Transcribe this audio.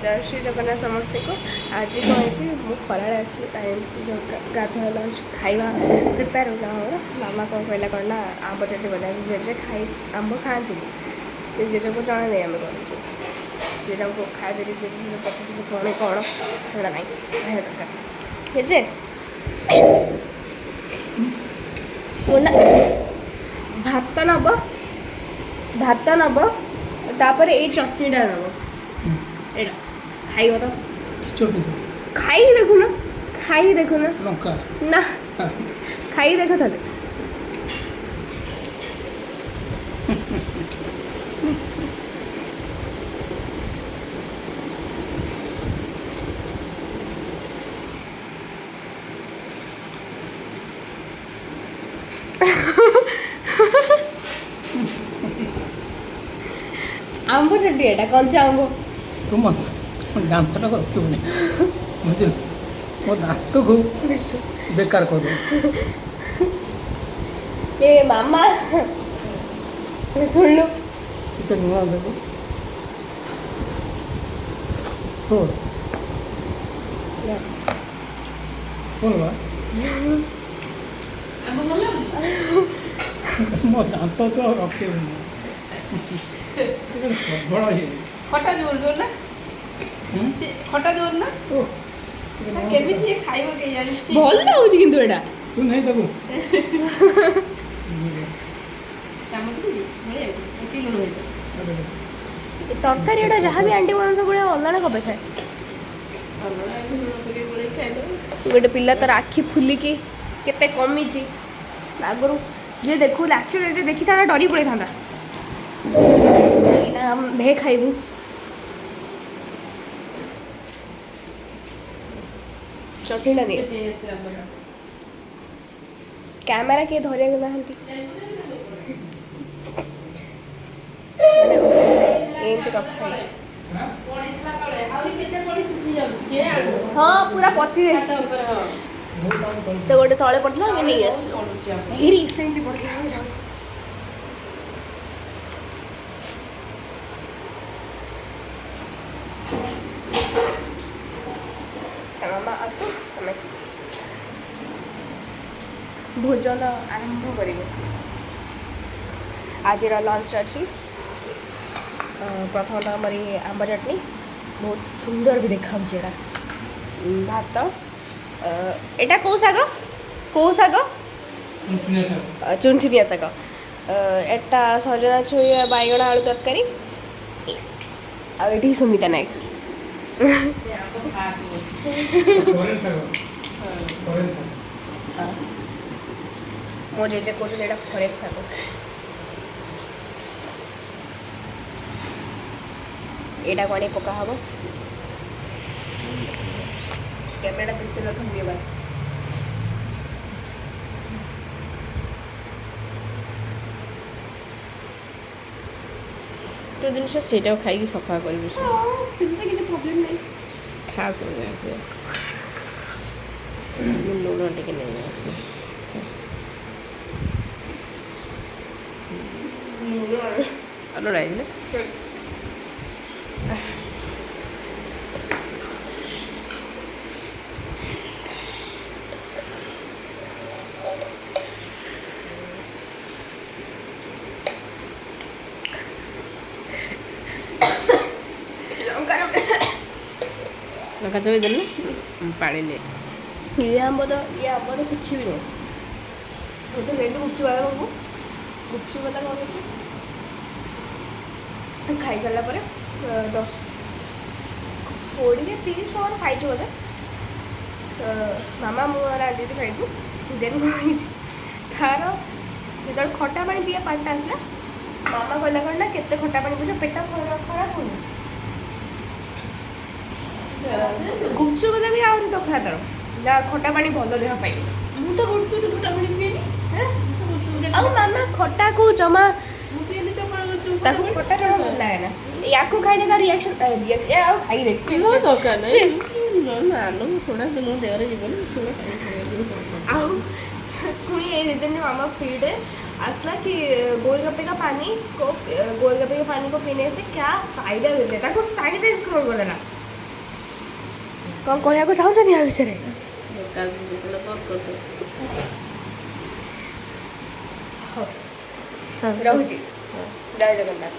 जय श्री जगन्नाथ समस्त को आज कहीं मुझे खरा आसी जो गाधुआ लंच खाଇବା प्रिपेयर होगा मोर मामा कौन कहला कौन ना आंब चटनी बना जेजे खाई आंब खाती जेजे को जन नहीं आम कर जेजे को खाई दे पचास कौन कौन सेटा ना दरकार जेजे भात नब भात नब तापर ये चटनीटा नब एटा खाइब तो खाई देखु ना ना खाई देख थले आंब चटनी एटा कौन सा आंब तुम दांतटा रखियो नहीं बुझल मो दांत को बेकार कर दो ए मामा सुन लो इसे नुआ देखो हो कौन बा मो दांत तो रखियो नहीं बड़ा ही खटा जोर जोर ना खटा जोर ना केमिति ये खाइबो के जानि छी भल ना होची किंतु एटा तू नहीं देखो चामच की बड़े एति लुण होइतो तरकारी एटा जहाँ भी आंटी बन सब अलग कबे थाए अलग आई लुण पके गोले खाइदो गोटे पिला तार आखि फुलिकी केते कमी आगु जे देखू एक्चुअली देखी था डरी पड़े था हम भे खाइबू चटनी नहीं कैमेरा के धरे ना हाँ पूरा पची तो गोटे तले पड़ता नहीं रिसेंटली पड़ता भोजन आरंभ करेंगे आज लंच अच्छी प्रथम आम आंब चटनी बहुत सुंदर भी देखा भात एटा कौ शाग चुनचुनिया शाग एटा सजना छुई बैगण आलू तरकारी आठी सुमिता नायक मो जेजे कहते फरेक शाग एटा कौन पका हम कैमेरा देखते धन्यवाद तो दिन से खाई सफा कर प्रॉब्लम नहीं खास हो जाए लुण टे नहीं आसे लड़ाई लंका चबई देल पानी ले ये आंब तो किसी भी नहीं मुझे नहीं गुपचुप वाला को गुपचुप वाला कौन अच्छे खाई सारा पर 10 20 30 टका खाई बोधे मामा मुझे दीदी खाइबू देन तार जो खटा पानी पिया पाटा आसला मामा कहला कौन ना केते खटा पानी पिछ पेट खराब हो गुपचुप भी आहरी तो खा तार ना खटा पानी भल देह पाई मु तो गुपचुप खटा पानी पिएनी आ मामा खटा को जमा मु पिएली तो पर गुपचुप ताको खटा जमा भल लागे ना याको खाइने का रिएक्शन ये आ खाई देख मो दरकार नहीं आलू सोडा मो देहरे जीवन सोडा आउ पुणी ये रीजन मामा फीड आसला कि गोलगप्पे का पानी को पीने से क्या फायदा मिलते हैं ताको साइड इफेक्ट्स कौन बोलेगा କ'ଣ କହିବାକୁ ଚାହୁଁଛନ୍ତି ୟା ବିଷୟରେ? ବେକାର ଜିନିଷ ବନ୍ଦ କରିଦେ। ରହୁଛି ଜୟ ଜଗନ୍ନାଥ।